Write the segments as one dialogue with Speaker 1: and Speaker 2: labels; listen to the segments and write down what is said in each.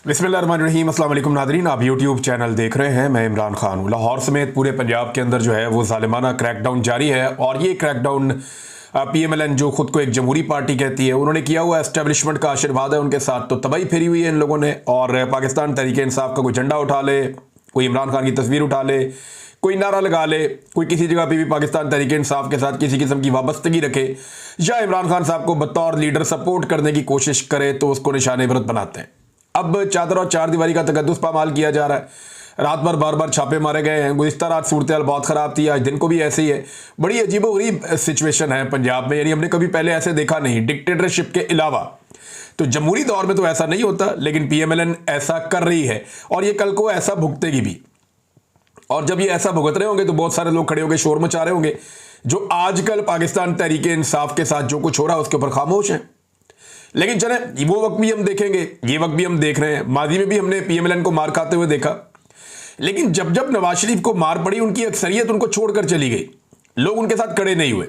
Speaker 1: बिस्मिल्लाहिर्रहमानिर्रहीम। अस्सलाम वालेकुम नादरीन, आप यूट्यूब चैनल देख रहे हैं। मैं इमरान खान हूँ। लाहौर समेत पूरे पंजाब के अंदर जो है वो ज़ालिमाना क्रैकडाउन जारी है और ये क्रैकडाउन PMLN जो खुद को एक जमहूरी पार्टी कहती है उन्होंने किया हुआ। एस्टेब्लिशमेंट का आशीर्वाद है उनके साथ, तो तबाही फेरी हुई है इन लोगों ने। और पाकिस्तान तहरीक इंसाफ का कोई झंडा उठा ले, कोई इमरान खान की तस्वीर उठा ले, कोई नारा लगा ले, कोई किसी जगह पे भी पाकिस्तान तहरीक इंसाफ के साथ किसी किस्म की वाबस्तगी रखे या इमरान खान साहब को बतौर लीडर सपोर्ट करने की कोशिश करे तो उसको निशाने इबरत बनाते हैं। अब चादर और चार दीवारी का तकद्दुस पामाल किया जा रहा है। रात भर बार बार छापे मारे गए हैं। गुज़िश्ता रात सूरत हाल बहुत ख़राब थी, आज दिन को भी ऐसे ही है। बड़ी अजीबोगरीब सिचुएशन है पंजाब में, यानी हमने कभी पहले ऐसे देखा नहीं डिक्टेटरशिप के अलावा। तो जमहूरी दौर में तो ऐसा नहीं होता, लेकिन PMLN ऐसा कर रही है और ये कल को ऐसा भुगतेगी भी। और जब ये ऐसा भुगत रहे होंगे तो बहुत सारे लोग खड़े होंगे, शोर मचा रहे होंगे जो आजकल पाकिस्तान तहरीक इंसाफ के साथ जो कुछ हो रहा है उसके ऊपर खामोश हैं। लेकिन चले वो वक्त भी हम देखेंगे, ये वक्त भी हम देख रहे हैं। माजी में भी हमने PMLN को मार खाते हुए देखा, लेकिन जब जब नवाज शरीफ को मार पड़ी उनकी अक्सरियत उनको छोड़कर चली गई, लोग उनके साथ खड़े नहीं हुए।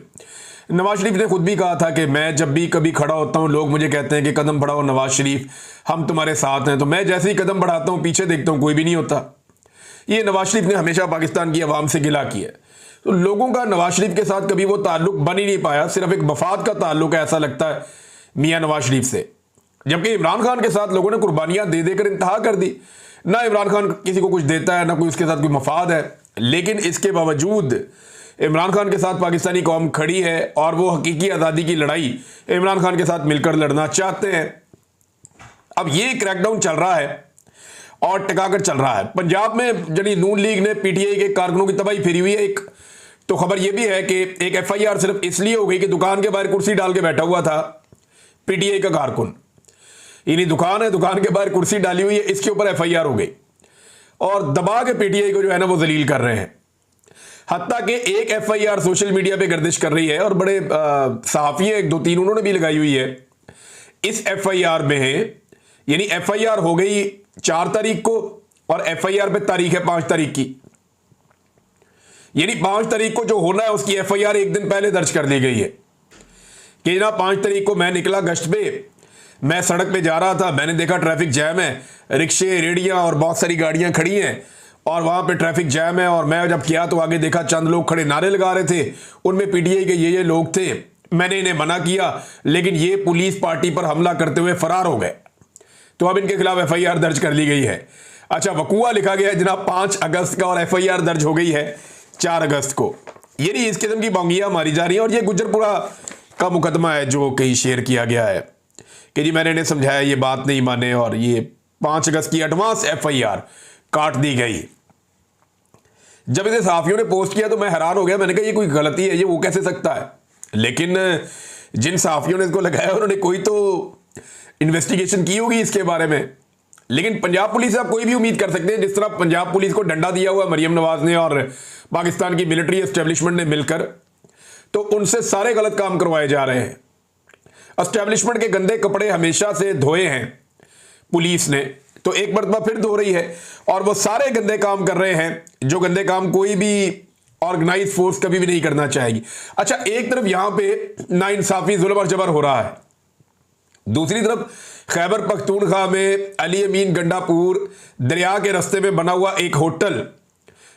Speaker 1: नवाज शरीफ ने खुद भी कहा था कि मैं जब भी कभी खड़ा होता हूं लोग मुझे कहते हैं कि कदम बढ़ाओ नवाज शरीफ, हम तुम्हारे साथ हैं। तो मैं जैसे ही कदम बढ़ाता हूं पीछे देखता हूं कोई भी नहीं होता। ये नवाज शरीफ ने हमेशा पाकिस्तान की आवाम से गिला किया। तो लोगों का नवाज शरीफ के साथ कभी वो ताल्लुक बन ही नहीं पाया, सिर्फ एक मफाद का ताल्लुक है ऐसा लगता है मियां नवाज शरीफ से। जबकि इमरान खान के साथ लोगों ने कुर्बानियां दे देकर इंतहा कर दी। ना इमरान खान किसी को कुछ देता है, ना कोई उसके साथ कोई मफाद है, लेकिन इसके बावजूद इमरान खान के साथ पाकिस्तानी कौम खड़ी है और वो हकीकी आज़ादी की लड़ाई इमरान खान के साथ मिलकर लड़ना चाहते हैं। अब ये क्रैकडाउन चल रहा है और टिकाकर चल रहा है। पंजाब में जड़ी नून लीग ने PTI के कारकुनों की तबाही फेरी हुई है। एक तो खबर यह भी है कि एक FIR सिर्फ इसलिए हो गई कि दुकान के बाहर कुर्सी डाल के बैठा हुआ था PTI का कारकुन। इन्हीं दुकान है, दुकान के बाहर कुर्सी डाली हुई है, इसके ऊपर FIR हो गई और दबा के PTI को जो है ना वो जलील कर रहे हैं। हत्ता कि एक FIR सोशल मीडिया पे गर्दिश कर रही है और बड़े सहाफी एक दो तीन उन्होंने भी लगाई हुई है इस FIR में है। यानी FIR हो गई 4 तारीख को और FIR पे तारीख है 5 तारीख की। यानी 5 तारीख को जो होना है उसकी FIR एक दिन पहले दर्ज कर दी गई है कि ना 5 तारीख को मैं निकला गश्त पे, मैं सड़क पे जा रहा था, मैंने देखा ट्रैफिक जैम है, रिक्शे रेडियां और बहुत सारी गाड़ियां खड़ी हैं और वहां पे ट्रैफिक जैम है। और मैं जब किया तो आगे देखा चंद लोग खड़े नारे लगा रहे थे, उनमें PTI के ये लोग थे। मैंने इन्हें मना किया लेकिन ये पुलिस पार्टी पर हमला करते हुए फरार हो गए, तो अब इनके खिलाफ FIR दर्ज कर ली गई है। अच्छा, वकूआ लिखा गया है जनाब 5 अगस्त का और FIR दर्ज हो गई है 4 अगस्त को। ये नहीं, इस किस्म की बोंगियां मारी जा रही हैं। और ये गुजरपुरा का मुकदमा है जो कहीं शेयर किया गया है कि जी मैंने इन्हें समझाया, ये बात नहीं माने और ये 5 अगस्त की एडवांस FIR काट दी गई। जब इसे सहाफियों ने पोस्ट किया तो मैं हैरान हो गया, मैंने कहा ये कोई गलती है, ये वो कैसे सकता है। लेकिन जिन सहाफियों ने इसको लगाया उन्होंने कोई तो इन्वेस्टिगेशन की होगी इसके बारे में। लेकिन पंजाब पुलिस से आप कोई भी उम्मीद कर सकते हैं, जिस तरह पंजाब पुलिस को डंडा दिया हुआ मरियम नवाज ने और पाकिस्तान की मिलिट्री एस्टेब्लिशमेंट ने मिलकर, तो उनसे सारे गलत काम करवाए जा रहे हैं। एस्टेब्लिशमेंट के गंदे कपड़े हमेशा से धोए हैं पुलिस ने, तो एक मरतबा फिर धो रही है और वो सारे गंदे काम कर रहे हैं जो गंदे काम कोई भी ऑर्गेनाइज फोर्स कभी भी नहीं करना चाहेगी। अच्छा, एक तरफ यहां पे नाइंसाफी जुल्म और जबर हो रहा है, दूसरी तरफ खैबर पख्तूनख्वा में अली अमीन गंडापुर दरिया के रास्ते में बना हुआ एक होटल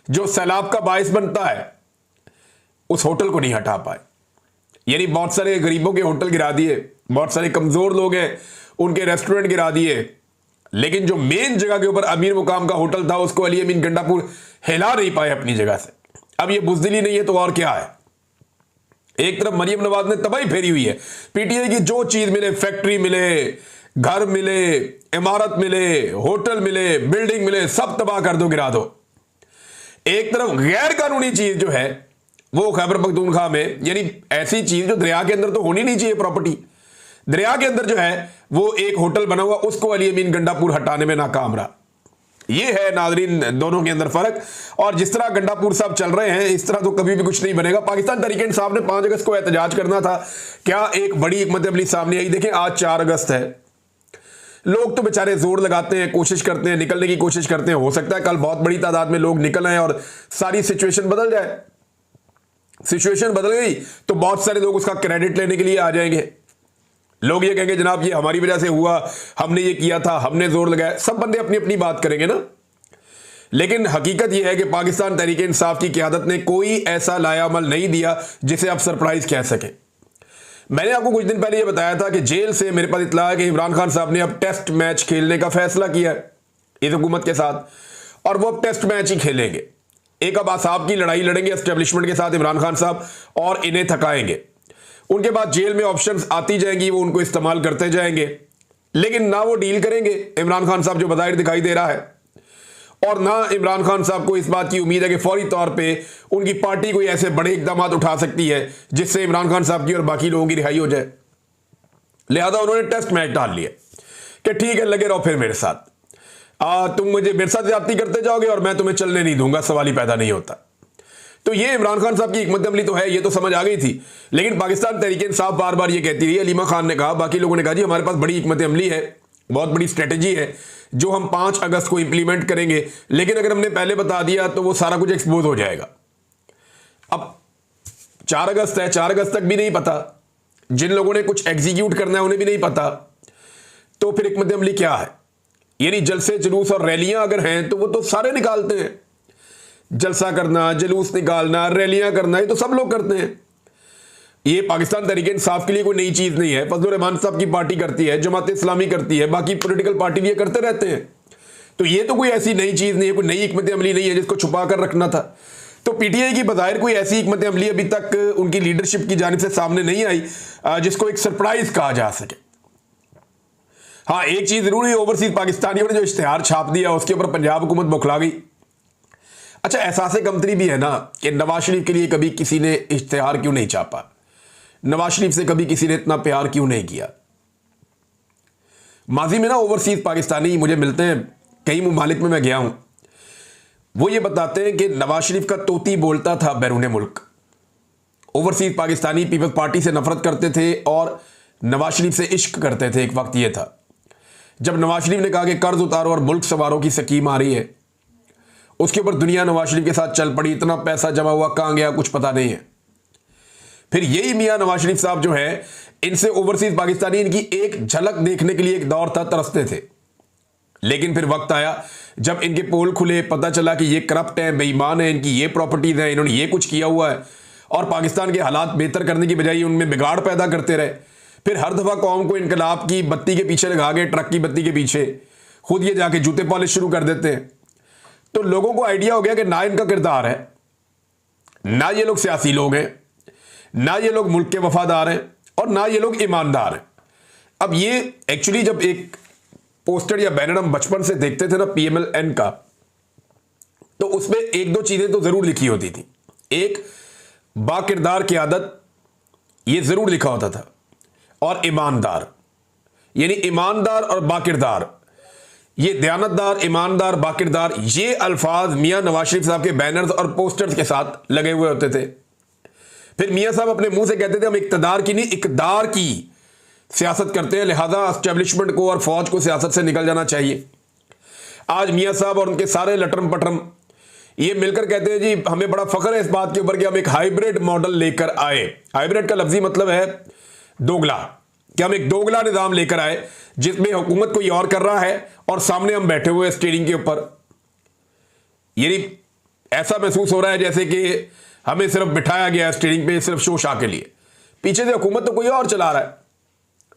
Speaker 1: जो सैलाब का बायस बनता है, उस होटल को नहीं हटा पाए। यानी बहुत सारे गरीबों के होटल गिरा दिए, बहुत सारे कमजोर लोग हैं उनके रेस्टोरेंट गिरा दिए, लेकिन जो मेन जगह के ऊपर अमीर मुकाम का होटल था उसको अली अमीन गंडापुर हिला नहीं पाए अपनी जगह से। अब ये बुजदिली नहीं है तो और क्या है। एक तरफ मरियम नवाज ने तबाही फेरी हुई है, PTI की जो चीज मिले, फैक्ट्री मिले, घर मिले, इमारत मिले, होटल मिले, बिल्डिंग मिले, सब तबाह कर दो, गिरा दो। एक तरफ गैर कानूनी चीज जो है वो खैबर पख्तूनख्वा में, यानी ऐसी चीज जो दरिया के अंदर तो होनी नहीं चाहिए, प्रॉपर्टी दरिया के अंदर जो है वो एक होटल बना हुआ, उसको अली अमीन गंडापुर हटाने में नाकाम रहा। ये है नाजरीन दोनों के अंदर फर्क। और जिस तरह गंडापुर साहब चल रहे हैं इस तरह तो कभी भी कुछ नहीं बनेगा। पाकिस्तान तहरीक इंसाफ ने 5 अगस्त को एहतजाज करना था, क्या एक बड़ी हिकमत अमली सामने आई। देखें आज 4 अगस्त है, लोग तो बेचारे जोर लगाते हैं, कोशिश करते हैं, निकलने की कोशिश करते हैं। हो सकता है कल बहुत बड़ी तादाद में लोग निकल आए और सारी सिचुएशन बदल जाए। सिचुएशन बदल गई तो बहुत सारे लोग उसका क्रेडिट लेने के लिए आ जाएंगे। लोग ये कहेंगे जनाब ये हमारी वजह से हुआ, हमने ये किया था, हमने जोर लगाया, सब बंदे अपनी अपनी बात करेंगे ना। लेकिन हकीकत यह है कि पाकिस्तान तहरीक इंसाफ की क़यादत ने कोई ऐसा लायामल नहीं दिया जिसे आप सरप्राइज कह सकें। मैंने आपको कुछ दिन पहले यह बताया था कि जेल से मेरे पास इत्तला है कि इमरान खान साहब ने अब टेस्ट मैच खेलने का फैसला किया है इस हुकूमत के साथ, और वो अब टेस्ट मैच ही खेलेंगे। एक अब आसाब की लड़ाई लड़ेंगे एस्टेब्लिशमेंट के साथ इमरान खान साहब, और इन्हें थकाएंगे। उनके बाद जेल में ऑप्शंस आती जाएंगी, वो उनको इस्तेमाल करते जाएंगे, लेकिन ना वो डील करेंगे इमरान खान साहब जो बज़ाहिर दिखाई दे रहा है, और ना इमरान खान साहब को इस बात की उम्मीद है कि फौरी तौर पे उनकी पार्टी कोई ऐसे बड़े इकदाम उठा सकती है जिससे इमरान खान साहब की और बाकी लोगों की रिहाई हो जाए। लिहाजा उन्होंने टेस्ट मैच डाल लिया कि ठीक है लगे रहो फिर मेरे साथ, तुम मुझे मेरे साथ ज्यादती करते जाओगे और मैं तुम्हें चलने नहीं दूंगा, सवाल ही पैदा नहीं होता। तो ये इमरान खान साहब की हिकमत अमली तो है, ये तो समझ आ गई थी, लेकिन पाकिस्तान तहरीक इंसाफ बार बार ये कहती रही, अलीमा खान ने कहा, बाकी लोगों ने कहा जी हमारे पास बड़ी हिकमत अमली है, बहुत बड़ी स्ट्रेटेजी है जो हम 5 अगस्त को इंप्लीमेंट करेंगे, लेकिन अगर हमने पहले बता दिया तो वो सारा कुछ एक्सपोज हो जाएगा। अब 4 अगस्त है, 4 अगस्त तक भी नहीं पता, जिन लोगों ने कुछ एग्जीक्यूट करना है उन्हें भी नहीं पता, तो फिर हिकमत अमली क्या है? यानी जलसे जुलूस और रैलियां अगर हैं तो वो तो सारे निकालते हैं, जलसा करना, जुलूस निकालना, रैलियां करना, ये तो सब लोग करते हैं। ये पाकिस्तान तहरीक इंसाफ के लिए कोई नई चीज नहीं है, फजलुर रहमान साहब की पार्टी करती है, जमात इस्लामी करती है, बाकी पॉलिटिकल पार्टी भी ये करते रहते हैं। तो ये तो कोई ऐसी नई चीज नहीं है, कोई नई हिकमत अमली नहीं है जिसको छुपा कर रखना था। तो पीटीआई की बज़ाहिर कोई ऐसी हिकमत अमली अभी तक उनकी लीडरशिप की जानिब से सामने नहीं आई जिसको एक सरप्राइज कहा जा सके। हाँ, एक चीज जरूर है, ओवरसीज पाकिस्तानियों ने जो इश्तिहार छाप दिया उसके ऊपर पंजाब हुकूमत बौखला गई। अच्छा, एहसास कमतरी भी है ना कि नवाज शरीफ के लिए कभी किसी ने इश्तिहार क्यों नहीं छापा, नवाज शरीफ से कभी किसी ने इतना प्यार क्यों नहीं किया। माजी में ना ओवरसीज पाकिस्तानी मुझे मिलते हैं, कई मुमालिक में मैं गया हूं, वो ये बताते हैं कि नवाज शरीफ का तोती बोलता था बैरून मुल्क। ओवरसीज पाकिस्तानी पीपल्स पार्टी से नफरत करते थे और नवाज शरीफ से इश्क करते थे। एक वक्त ये था जब नवाज शरीफ ने कहा कि कर्ज उतारो और मुल्क सवारों की स्कीम आ रही है, उसके ऊपर दुनिया नवाज शरीफ के साथ चल पड़ी, इतना पैसा जमा हुआ कहां गया कुछ पता नहीं है। फिर यही मियां नवाज शरीफ साहब जो है, इनसे ओवरसीज पाकिस्तानी इनकी एक झलक देखने के लिए एक दौर था, तरसते थे। लेकिन फिर वक्त आया जब इनके पोल खुले, पता चला कि ये करप्ट हैं, बेईमान हैं, इनकी ये प्रॉपर्टीज हैं, इन्होंने ये कुछ किया हुआ है, और पाकिस्तान के हालात बेहतर करने की बजाय उनमें बिगाड़ पैदा करते रहे। फिर हर दफा कौम को इनकलाब की बत्ती के पीछे लगा के, ट्रक की बत्ती के पीछे, खुद ये जाके जूते पॉलिश शुरू कर देते हैं। तो लोगों को आइडिया हो गया कि ना इनका किरदार है, ना ये लोग सियासी लोग हैं, ना ये लोग मुल्क के वफादार हैं, और ना ये लोग ईमानदार हैं। अब ये एक्चुअली जब एक पोस्टर या बैनर हम बचपन से देखते थे ना PMLN का, तो उसमें 1-2 चीजें तो जरूर लिखी होती थी। एक, बाकिरदार क़यादत, ये जरूर लिखा होता था, और ईमानदार, यानी ईमानदार और बाकिरदार, ये दयानतदार, ईमानदार, बाकिरदार, ये अल्फाज मियां नवाज शरीफ साहब के बैनर्स और पोस्टर्स के साथ लगे हुए होते थे। फिर मियां साहब अपने मुंह से कहते थे हम इक्तदार की नहीं इकदार की सियासत करते हैं, लिहाजा एस्टेब्लिशमेंट को और फौज को सियासत से निकल जाना चाहिए। आज मियां साहब और उनके सारे लटरम पटरम ये मिलकर कहते हैं जी हमें बड़ा फख्र है इस बात के ऊपर कि हम एक हाइब्रिड मॉडल लेकर आए। हाइब्रिड का लफ्जी मतलब है दोगला, कि हम एक दोगला निजाम लेकर आए जिसमें हुकूमत कोई और कर रहा है और सामने हम बैठे हुए स्टीयरिंग के ऊपर। यानी ऐसा महसूस हो रहा है जैसे कि हमें सिर्फ बिठाया गया है स्टीयरिंग पे सिर्फ शो शाह के लिए, पीछे से हुकूमत तो कोई और चला रहा है,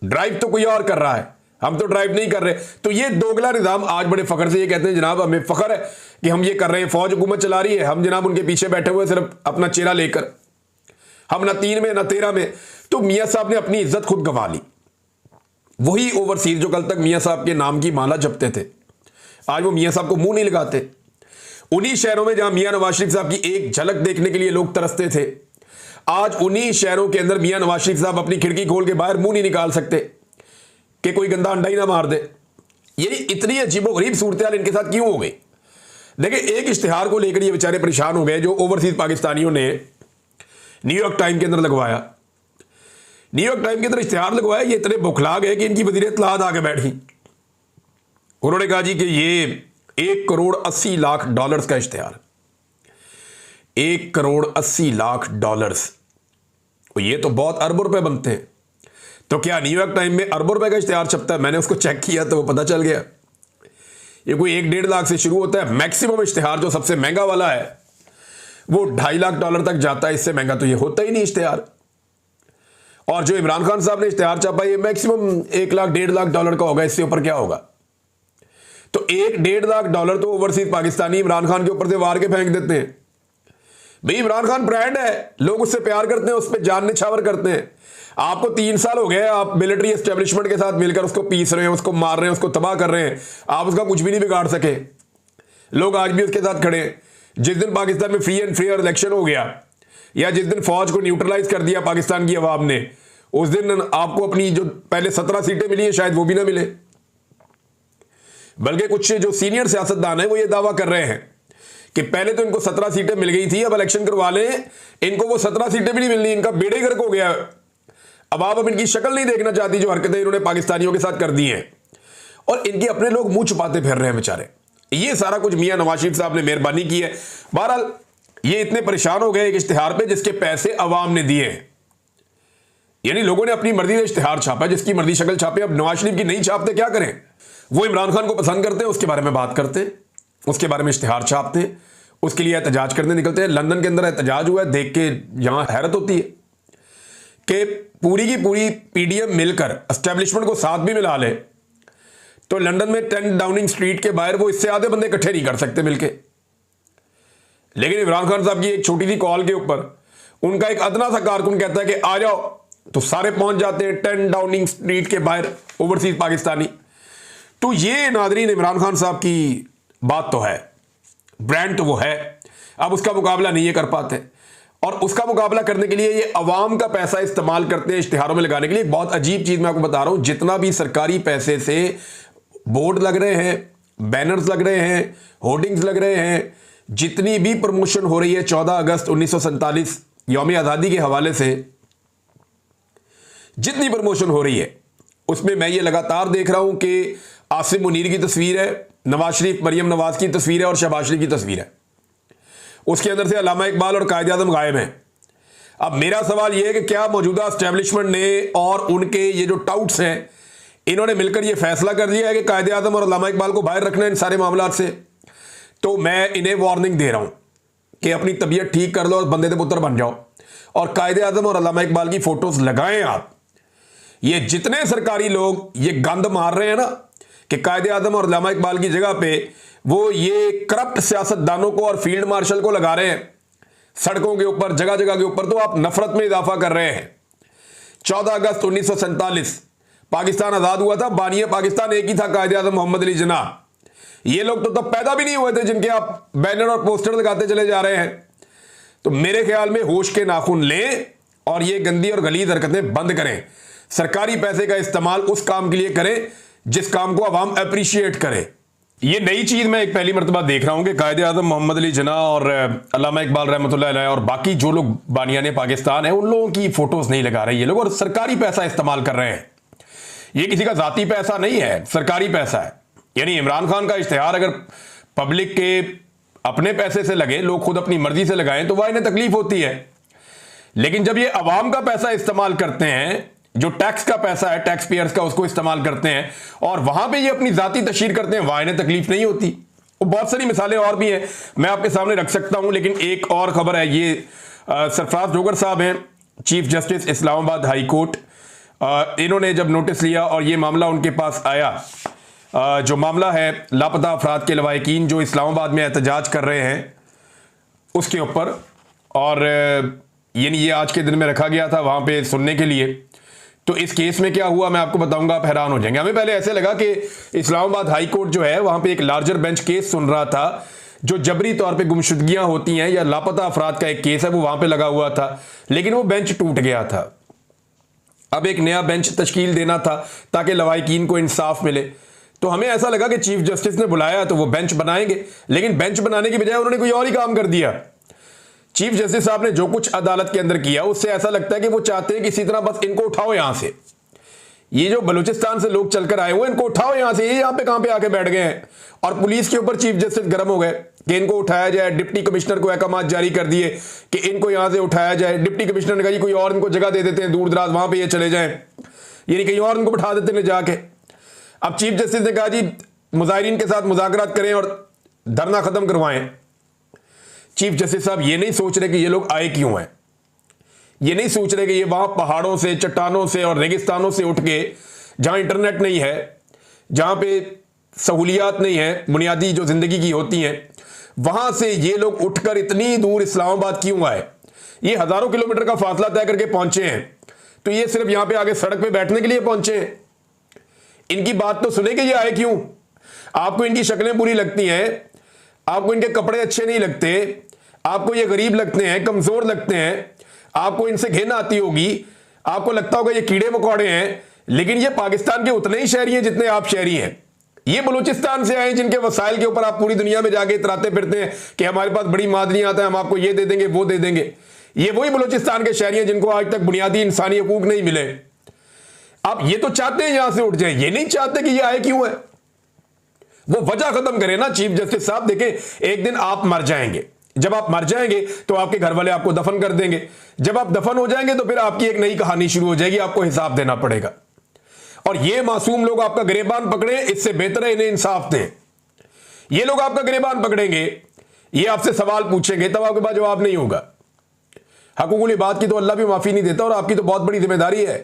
Speaker 1: ड्राइव तो कोई और कर रहा है, हम तो ड्राइव नहीं कर रहे। तो ये दोगला निजाम आज बड़े फख्र से ये कहते हैं जनाब हमें फख्र है कि हम ये कर रहे हैं, फौज हुकूमत चला रही है, हम जनाब उनके पीछे बैठे हुए सिर्फ अपना चेहरा लेकर, हम ना 3 में ना 13 में। तो मियां साहब ने अपनी इज्जत खुद गंवा ली। वही ओवरसीज जो कल तक मियां साहब के नाम की माला जपते थे, आज वो मियां साहब को मुंह नहीं लगाते। उन्हीं शहरों में जहां मियां नवाज शरीफ साहब की एक झलक देखने के लिए लोग तरसते थे, आज उन्हीं शहरों के अंदर मियां नवाज शरीफ साहब अपनी खिड़की खोल के बाहर मुंह नहीं निकाल सकते कि कोई गंदा अंडा ही ना मार दे। ये इतनी अजीबोगरीब सूरत हाल इनके साथ क्यों हो गई? देखिए, एक इश्तिहार को लेकर ये बेचारे परेशान हो गए जो ओवरसीज पाकिस्तानियों ने न्यूयॉर्क टाइम के अंदर लगवाया। न्यूयॉर्क टाइम के अंदर इश्तिहार लगवाया, ये इतने बौखला गए कि इनकी वज़ीर इत्तलात आके बैठी। उन्होंने कहा जी कि ये $1,80,00,000 का इश्तिहार, $1,80,00,000, ये तो बहुत अरबों रुपए बनते हैं। तो क्या न्यूयॉर्क टाइम में अरबों रुपए का इश्तिहार छपता है? मैंने उसको चेक किया तो वो पता चल गया ये कोई 1-1.5 लाख से शुरू होता है। मैक्सिमम इश्तिहार जो सबसे महंगा वाला है वो $2.5 लाख तक जाता है। इससे महंगा तो ये होता ही नहीं इश्तिहार। और जो इमरान खान साहब ने इश्तिहार छापा ये मैक्सिमम $1 लाख $1.5 लाख का होगा। इससे ऊपर क्या होगा? तो $1-1.5 लाख तो ओवरसीज पाकिस्तानी इमरान खान के ऊपर से वार के फेंक देते हैं। भाई इमरान खान ब्रांड है, लोग उससे प्यार करते हैं, उस पर जान निछावर करते हैं। आपको 3 साल हो गए, आप मिलिट्री एस्टेब्लिशमेंट के साथ मिलकर उसको पीस रहे हैं, उसको मार रहे हैं, उसको तबाह कर रहे हैं। आप उसका कुछ भी नहीं बिगाड़ सके। लोग आज भी उसके साथ खड़े हैं। जिस दिन पाकिस्तान में फ्री एंड फेयर इलेक्शन हो गया या जिस दिन फौज को न्यूट्रलाइज कर दिया पाकिस्तान की अवाम ने, उस दिन आपको अपनी जो पहले 17 सीटें मिली है शायद वो भी ना मिले। बल्कि कुछ जो सीनियर सियासतदान है वो ये दावा कर रहे हैं कि पहले तो इनको 17 सीटें मिल गई थी, अब इलेक्शन करवा लें, इनको वो 17 सीटें भी नहीं मिलनी, इनका बेड़े गर्क हो गया। अब इनकी शक्ल नहीं देखना चाहती जो हरकतें इन्होंने पाकिस्तानियों के साथ कर दी हैं। और इनके अपने लोग मुंह छुपाते फिर रहे हैं बेचारे। ये सारा कुछ मियां नवाज शरीफ साहब ने मेहरबानी की है। बहरहाल ये इतने परेशान हो गए एक इश्तिहार पे जिसके पैसे अवाम ने दिए हैं। यानी लोगों ने अपनी मर्जी से इश्तिहार छापा, जिसकी मर्जी शक्ल छापे। अब नवाज शरीफ की नहीं छापते क्या करें? वो इमरान खान को पसंद करते हैं, उसके बारे में बात करते हैं, उसके बारे में इश्तिहार छापते हैं, उसके लिए एहतजाज करने निकलते हैं। लंदन के अंदर एहतजाज हुआ है, देख के यहां हैरत होती है कि पूरी की पूरी पीडीएम मिलकर एस्टेब्लिशमेंट को साथ भी मिला ले तो लंदन में 10 डाउनिंग स्ट्रीट के बाहर वो इससे आधे बंदे इकट्ठे नहीं कर सकते मिलके। लेकिन इमरान खान साहब की एक छोटी सी कॉल के ऊपर उनका एक अदना सा कारकुन कहता है कि आ जाओ, तो सारे पहुंच जाते हैं 10 डाउनिंग स्ट्रीट के बाहर, ओवरसीज पाकिस्तानी। तो ये नादरीन इमरान खान साहब की बात तो है, ब्रांड तो वो है। अब उसका मुकाबला नहीं ये कर पाते और उसका मुकाबला करने के लिए ये अवाम का पैसा इस्तेमाल करते हैं इश्तिहारों में लगाने के लिए। एक बहुत अजीब चीज मैं आपको बता रहा हूं, जितना भी सरकारी पैसे से बोर्ड लग रहे हैं, बैनर्स लग रहे हैं, होर्डिंग्स लग रहे हैं, जितनी भी प्रमोशन हो रही है 14 अगस्त 1947 यौम आज़ादी के हवाले से जितनी प्रमोशन हो रही है उसमें मैं ये लगातार देख रहा हूं कि आसिम मुनीर की तस्वीर है, नवाज शरीफ मरियम नवाज की तस्वीर है और शहबाज शरीफ की तस्वीर है। उसके अंदर से अल्लामा इकबाल और कायदे आज़म गायब हैं। अब मेरा सवाल यह है कि क्या मौजूदा एस्टेब्लिशमेंट ने और उनके ये जो टाउट्स हैं इन्होंने मिलकर ये फैसला कर लिया है कि कायदे आज़म और अल्लामा इकबाल को बाहर रखना है इन सारे मामलों से? तो मैं इन्हें वार्निंग दे रहा हूं कि अपनी तबीयत ठीक कर लो और बंदे दे पुत्र बन जाओ और कायदे आज़म और अल्लामा इकबाल की फोटोज लगाएं आप। ये जितने सरकारी लोग ये गंद मार रहे हैं ना कि कायदे आज़म और अल्लामा इकबाल की जगह पे वो ये करप्ट सियासतदानों को और फील्ड मार्शल को लगा रहे हैं सड़कों के ऊपर, जगह जगह के ऊपर, तो आप नफरत में इजाफा कर रहे हैं। 14 अगस्त 1947 पाकिस्तान आजाद हुआ था, बानिया पाकिस्तान एक ही था, कायदे आज़म मोहम्मद अली जिन्ना। ये लोग तो तब पैदा भी नहीं हुए थे जिनके आप बैनर और पोस्टर लगाते चले जा रहे हैं। तो मेरे ख्याल में होश के नाखून लें और ये गंदी और गलीज हरकतें बंद करें। सरकारी पैसे का इस्तेमाल उस काम के लिए करें जिस काम को अवाम अप्रिशिएट करे। ये नई चीज मैं एक पहली मरतबा देख रहा हूं कि कायदे आज़म मोहम्मद अली जिन्ना और अल्लामा इकबाल रहमतुल्लाह अलैह और बाकी जो लोग बानियाने पाकिस्तान है उन लोगों की फोटोज नहीं लगा रहे ये लोग और सरकारी पैसा इस्तेमाल कर रहे हैं। ये किसी का जाती पैसा नहीं है, सरकारी पैसा है। यानी इमरान खान का इश्तिहार अगर पब्लिक के अपने पैसे से लगे, लोग खुद अपनी मर्जी से लगाएं तो वह इन्हें तकलीफ होती है। लेकिन जब ये अवाम का पैसा इस्तेमाल करते हैं, जो टैक्स का पैसा है, टैक्स पेयर्स का, उसको इस्तेमाल करते हैं और वहां पे ये अपनी जाती तशहीर करते हैं, वहां इन्हें तकलीफ नहीं होती। और बहुत सारी मिसालें और भी हैं, मैं आपके सामने रख सकता हूं। लेकिन एक और खबर है, ये सरफराज जोगर साहब हैं, chief justice Islamabad high court. इन्होंने जब नोटिस लिया और ये मामला उनके पास आया, जो मामला है लापता अफराद के लवाहिकीन जो इस्लामाबाद में एहतजाज कर रहे हैं उसके ऊपर, और यानी ये आज के दिन में रखा गया था वहां पे सुनने के लिए। तो इस केस में क्या हुआ मैं आपको बताऊंगा, आप हैरान हो जाएंगे। हमें पहले ऐसे लगा कि इस्लामाबाद हाई कोर्ट जो है वहां पे एक लार्जर बेंच केस सुन रहा था, जो जबरी तौर पे गुमशुदगियां होती हैं या लापता अफराद का एक केस है वो वहां पे लगा हुआ था, लेकिन वो बेंच टूट गया था। अब एक नया बेंच तश्कील देना था ताकि लवाहिकीन को इंसाफ मिले। तो हमें ऐसा लगा कि चीफ जस्टिस ने बुलाया तो वो बेंच बनाएंगे, लेकिन बेंच बनाने की बजाय उन्होंने कोई और ही काम कर दिया। चीफ जस्टिस साहब ने जो कुछ अदालत के अंदर किया उससे ऐसा लगता है कि वो चाहते हैं कि इसी तरह बस इनको उठाओ यहां से, ये जो बलूचिस्तान से लोग चलकर आए हुए इनको उठाओ यहां से, ये यहां पे कहां पे आके बैठ गए हैं। और पुलिस के ऊपर चीफ जस्टिस गर्म हो गए कि इनको उठाया जाए। डिप्टी कमिश्नर को अहकाम जारी कर दिए कि इनको यहां से उठाया जाए। डिप्टी कमिश्नर ने कहा जी कोई और इनको जगह दे देते हैं दूर दराज, वहां पर ये चले जाएं। ये नहीं कहीं और उनको बिठा देते ले जाके। अब चीफ जस्टिस ने कहा जी मुजाहिरीन के साथ मुज़ाकरात करें और धरना खत्म करवाएं। चीफ जस्टिस साहब ये नहीं सोच रहे कि ये लोग आए क्यों हैं, ये नहीं सोच रहे कि ये वहां पहाड़ों से, चट्टानों से और रेगिस्तानों से उठ के, जहां इंटरनेट नहीं है, जहां पे सहूलियात नहीं है बुनियादी जो जिंदगी की होती हैं, वहां से ये लोग उठकर इतनी दूर इस्लामाबाद क्यों आए। ये हजारों किलोमीटर का फासला तय करके पहुंचे हैं, तो ये सिर्फ यहां पे आगे सड़क पे बैठने के लिए पहुंचे हैं। इनकी बात तो सुने कि ये आए क्यों। आपको इनकी शक्लें बुरी लगती हैं, आपको इनके कपड़े अच्छे नहीं लगते, आपको ये गरीब लगते हैं, कमजोर लगते हैं, आपको इनसे घिन आती होगी, आपको लगता होगा ये कीड़े मकोड़े हैं, लेकिन ये पाकिस्तान के उतने ही शहरी हैं जितने आप शहरी हैं। ये बलूचिस्तान से आए जिनके वसाइल के ऊपर आप पूरी दुनिया में जाके इतराते फिरते हैं कि हमारे पास बड़ी मादनियां आता है, हम आपको ये दे देंगे वो दे देंगे। ये वही बलूचिस्तान के शहरी हैं जिनको आज तक बुनियादी इंसानी हकूक नहीं मिले। आप ये तो चाहते हैं यहां से उठ जाए, ये नहीं चाहते कि ये आए क्यों है। वो वजह खत्म करें ना चीफ जस्टिस साहब। देखें, एक दिन आप मर जाएंगे, जब आप मर जाएंगे तो आपके घर वाले आपको दफन कर देंगे। जब आप दफन हो जाएंगे तो फिर आपकी एक नई कहानी शुरू हो जाएगी, आपको हिसाब देना पड़ेगा। और ये मासूम लोग आपका गिरेबान पकड़े, इससे बेहतर है इन्हें इंसाफ दें। ये लोग आपका गिरेबान पकड़ेंगे, ये आपसे सवाल पूछेंगे, तब आपके पास जवाब नहीं होगा। हकूकुल इबाद की तो अल्लाह भी माफी नहीं देता, और आपकी तो बहुत बड़ी जिम्मेदारी है।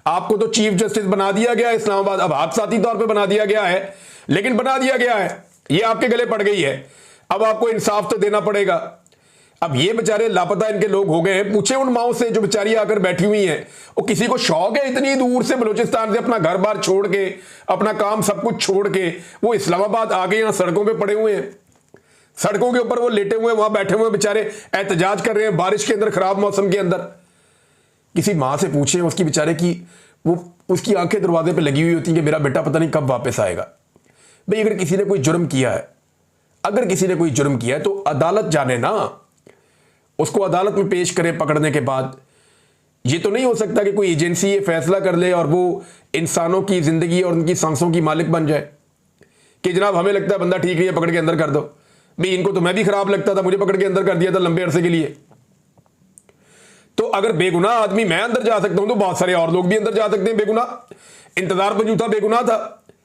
Speaker 1: आपको तो चीफ जस्टिस बना दिया गया है इस्लामाबाद, अब हादसाती तौर पे बना दिया गया है, लेकिन बना दिया गया है, ये आपके गले पड़ गई है। अब आपको इंसाफ तो देना पड़ेगा। अब ये बेचारे लापता इनके लोग हो गए हैं, पूछे उन माओ से जो बेचारी आकर बैठी हुई हैं, वो किसी को शौक है इतनी दूर से बलूचिस्तान से अपना घर बार छोड़ के, अपना काम सब कुछ छोड़ के वो इस्लामाबाद आके यहां सड़कों पे पड़े हुए हैं, सड़कों के ऊपर वो लेटे हुए वहां बैठे हुए बेचारे एहतजाज कर रहे हैं बारिश के अंदर, खराब मौसम के अंदर। किसी माँ से पूछे उसकी बेचारे की, वो उसकी आंखें दरवाजे पे लगी हुई होती हैं कि मेरा बेटा पता नहीं कब वापस आएगा। भाई अगर किसी ने कोई जुर्म किया है, अगर किसी ने कोई जुर्म किया है तो अदालत जाने ना, उसको अदालत में पेश करें पकड़ने के बाद। ये तो नहीं हो सकता कि कोई एजेंसी ये फैसला कर ले और वो इंसानों की जिंदगी और उनकी सांसों की मालिक बन जाए कि जनाब हमें लगता है बंदा ठीक है, पकड़ के अंदर कर दो। भाई इनको तो मैं भी खराब लगता था, मुझे पकड़ के अंदर कर दिया था लंबे अरसे के लिए। तो अगर बेगुनाह आदमी मैं अंदर जा सकता हूं तो बहुत सारे और लोग भी अंदर जा सकते हैं बेगुनाह। इंतजार बंजूथा बेगुनाह था,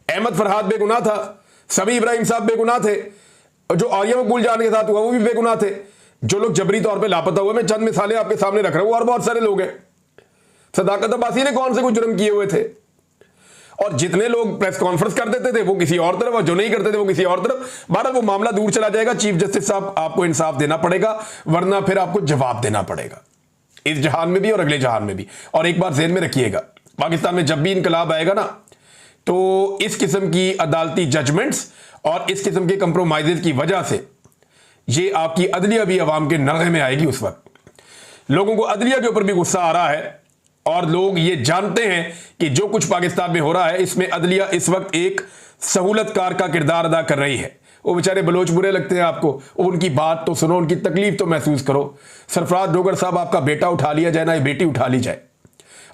Speaker 1: अहमद फरहाद बेगुनाह था, समी इब्राहिम साहब बेगुनाह थे, जो आर्या मकबूल जान के साथ हुआ वो भी बेगुनाह थे, जो लोग जबरी तौर पे लापता हुए, मैं चंद मिसालें आपके सामने रख रहा हूं, और बहुत सारे लोग हैं। सदाकत अब्बासी ने कौन से कुछ जुर्म किए हुए थे, और जितने लोग प्रेस कॉन्फ्रेंस कर देते थे वो किसी और तरफ, और जो नहीं करते थे वो किसी और तरफ। बहरहाल वो मामला दूर चला जाएगा। चीफ जस्टिस साहब आपको इंसाफ देना पड़ेगा, वरना फिर आपको जवाब देना पड़ेगा, इस जहान में भी और अगले जहान में भी। और एक बार ज़हन में रखिएगा, पाकिस्तान में जब भी इनकलाब आएगा ना, तो इस किस्म की अदालती जजमेंट्स और इस किस्म के कंप्रोमाइजेज की वजह से ये आपकी अदलिया भी अवाम के नरगे में आएगी। उस वक्त लोगों को अदलिया के ऊपर भी गुस्सा आ रहा है, और लोग ये जानते हैं कि जो कुछ पाकिस्तान में हो रहा है इसमें अदलिया इस वक्त एक सहूलतकार का किरदार अदा कर रही है। वो बेचारे बलोच बुरे लगते हैं आपको, उनकी बात तो सुनो, उनकी तकलीफ तो महसूस करो। सरफराज डोगर साहब आपका बेटा उठा लिया जाए ना, ये बेटी उठा ली जाए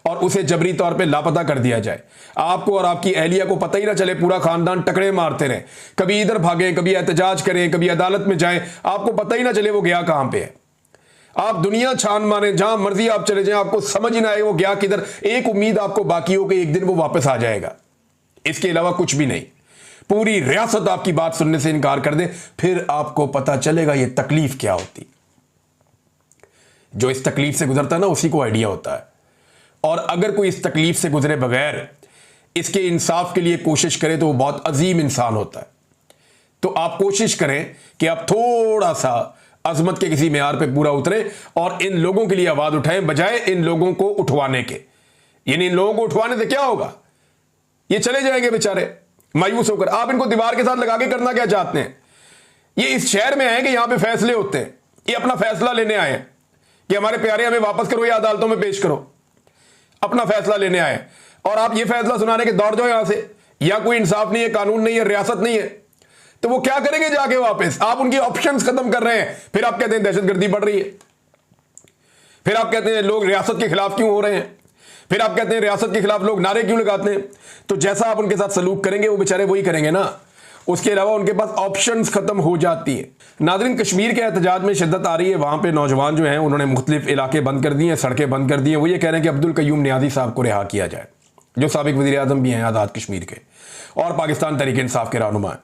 Speaker 1: और उसे जबरी तौर पे लापता कर दिया जाए, आपको और आपकी अहलिया को पता ही ना चले, पूरा खानदान टकरे मारते रहे, कभी इधर भागें, कभी एहतजाज करें, कभी अदालत में जाएं, आपको पता ही ना चले वो गया कहां पे है। आप दुनिया छान मारे, जहां मर्जी आप चले जाएं, आपको समझ ही ना आए वो गया किधर। एक उम्मीद आपको बाकी हो कि एक दिन वो वापस आ जाएगा, इसके अलावा कुछ भी नहीं। पूरी रियासत आपकी बात सुनने से इनकार कर दे, फिर आपको पता चलेगा ये तकलीफ क्या होती। जो इस तकलीफ से गुजरता है ना, उसी को आइडिया होता है। और अगर कोई इस तकलीफ से गुजरे बगैर इसके इंसाफ के लिए कोशिश करे तो वो बहुत अजीम इंसान होता है। तो आप कोशिश करें कि आप थोड़ा सा अजमत के किसी मेयार पे पूरा उतरे और इन लोगों के लिए आवाज उठाएं, बजाय इन लोगों को उठवाने के। यानी इन लोगों को उठवाने से क्या होगा, ये चले जाएंगे बेचारे मायूस होकर। आप इनको दीवार के साथ लगा के करना क्या चाहते हैं। ये इस शहर में आए कि यहां पे फैसले होते हैं, ये अपना फैसला लेने आए हैं कि हमारे प्यारे हमें वापस करो या अदालतों में पेश करो, अपना फैसला लेने आए। और आप ये फैसला सुनाने के दौड़ जाओ यहां से, या कोई इंसाफ नहीं है, कानून नहीं है, रियासत नहीं है, तो वो क्या करेंगे जाके वापस। आप उनकी ऑप्शंस खत्म कर रहे हैं, फिर आप कहते हैं दहशतगर्दी बढ़ रही है, फिर आप कहते हैं लोग रियासत के खिलाफ क्यों हो रहे हैं, फिर आप कहते हैं रियासत के खिलाफ लोग नारे क्यों लगाते हैं। तो जैसा आप उनके साथ सलूक करेंगे वो बेचारे वही करेंगे ना, उसके अलावा उनके पास ऑप्शंस खत्म हो जाती है। नाज़रीन, कश्मीर के एहतजाज में शिद्दत आ रही है। वहां पे नौजवान जो हैं उन्होंने मुख्तलिफ इलाके बंद कर दिए हैं, सड़कें बंद कर दी हैं। वो ये कह रहे हैं कि अब्दुल कयूम नियाज़ी साहब को रिहा किया जाए। जो साबिक वज़ीर आज़म भी हैं आज़ाद कश्मीर के और पाकिस्तान तहरीक इंसाफ के रहनुमा हैं।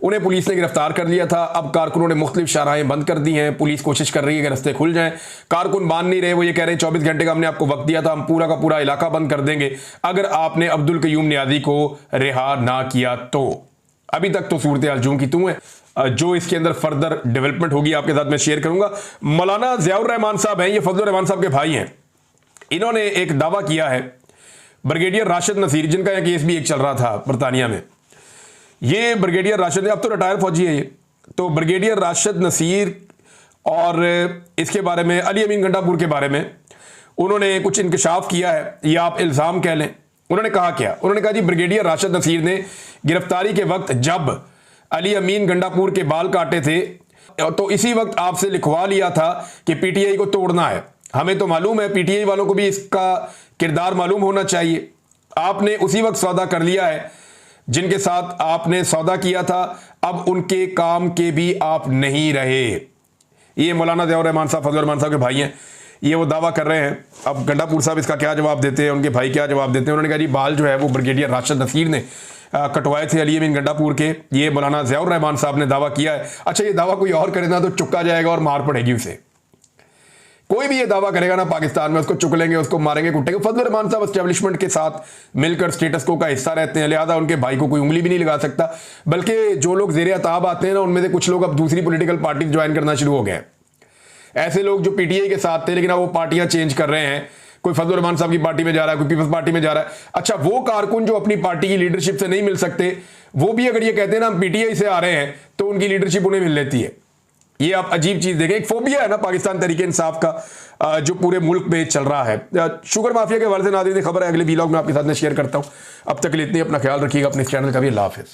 Speaker 1: उन्हें पुलिस ने गिरफ्तार कर लिया था। अब कारकुनों ने मुख्तलिफ शाहराहें बंद कर दी हैं। पुलिस कोशिश कर रही है कि रास्ते खुल जाएं। कारकुन मान नहीं रहे। वो ये कह रहे हैं 24 घंटे का हमने आपको वक्त दिया था, हम पूरा का पूरा इलाका बंद कर देंगे अगर आपने अब्दुल कयूम नियाज़ी को रिहा ना किया तो। अभी तक तो सूरत हाल जूं की तूं है। जो इसके अंदर फर्दर डेवलपमेंट होगी आपके साथ मैं शेयर करूंगा। मौलाना ज़ियाउर रहमान साहब हैं, ये फजलुर रहमान साहब के भाई हैं। इन्होंने एक दावा किया है, ब्रिगेडियर राशिद नसीर, जिनका यह केस भी एक चल रहा था बरतानिया में, ये ब्रिगेडियर राशिद, अब तो रिटायर फौजी है ये, तो ब्रिगेडियर राशिद नसीर और इसके बारे में अली अमीन गंडापुर के बारे में उन्होंने कुछ इंकशाफ किया है, या आप इल्ज़ाम कह लें। उन्होंने कहा क्या? उन्होंने कहा जी ब्रिगेडियर राशिद नसीर ने गिरफ्तारी के वक्त जब अली अमीन गंडापुर के बाल काटे थे तो इसी वक्त आपसे लिखवा लिया था कि पीटीआई को तोड़ना है। हमें तो मालूम है, पीटीआई वालों को भी इसका किरदार मालूम होना चाहिए। आपने उसी वक्त सौदा कर लिया है जिनके साथ आपने सौदा किया था, अब उनके काम के भी आप नहीं रहे। ये मौलाना ज़ियाउर रहमान साहब फजलुर रहमान साहब के भाई हैं, ये वो दावा कर रहे हैं। अब गंडापुर साहब इसका क्या जवाब देते हैं, उनके भाई क्या जवाब देते हैं? उन्होंने कहा जी बाल जो है वो ब्रिगेडियर राशिद नसीर ने कटवाए थे अली अमीन गंडापुर के, ये मौलाना ज़ियाउर रहमान साहब ने दावा किया है। अच्छा, ये दावा कोई और करे ना तो चुका जाएगा और मार पड़ेगी उसे। कोई भी ये दावा करेगा ना पाकिस्तान में, उसको चुक लेंगे, उसको मारेंगे, कुटेंगे। फजलुर रहमान साहब एस्टेब्लिशमेंट के साथ मिलकर स्टेटस को का हिस्सा रहते हैं, लिहाजा उनके भाई को कोई उंगली भी नहीं लगा सकता। बल्कि जो लोग ज़ेरे अताब आते हैं ना, उनमें से कुछ लोग अब दूसरी पॉलिटिकल पार्टी ज्वाइन करना शुरू हो गए। ऐसे लोग जो पीटीआई के साथ थे लेकिन अब वो पार्टियां चेंज कर रहे हैं, कोई फजलुर रहमान साहब की पार्टी में जा रहा है, कोई पीपल्स पार्टी में जा रहा है। अच्छा, वो कारकुन जो अपनी पार्टी की लीडरशिप से नहीं मिल सकते, वो भी अगर ये कहते हैं ना हम पीटीआई से आ रहे हैं, तो उनकी लीडरशिप उन्हें मिल लेती है। ये आप अजीब चीज देखें, एक फोबिया है ना पाकिस्तान तहरीक इंसाफ का जो पूरे मुल्क में चल रहा है। शुगर माफिया के हवाले से नाज़रीन खबर है, अगले वीलॉग में आपके साथ में शेयर करता हूं। अब तक के लिए इतनी, अपना ख्याल रखिएगा, अपने चैनल का भी। अल्लाह हाफिज़।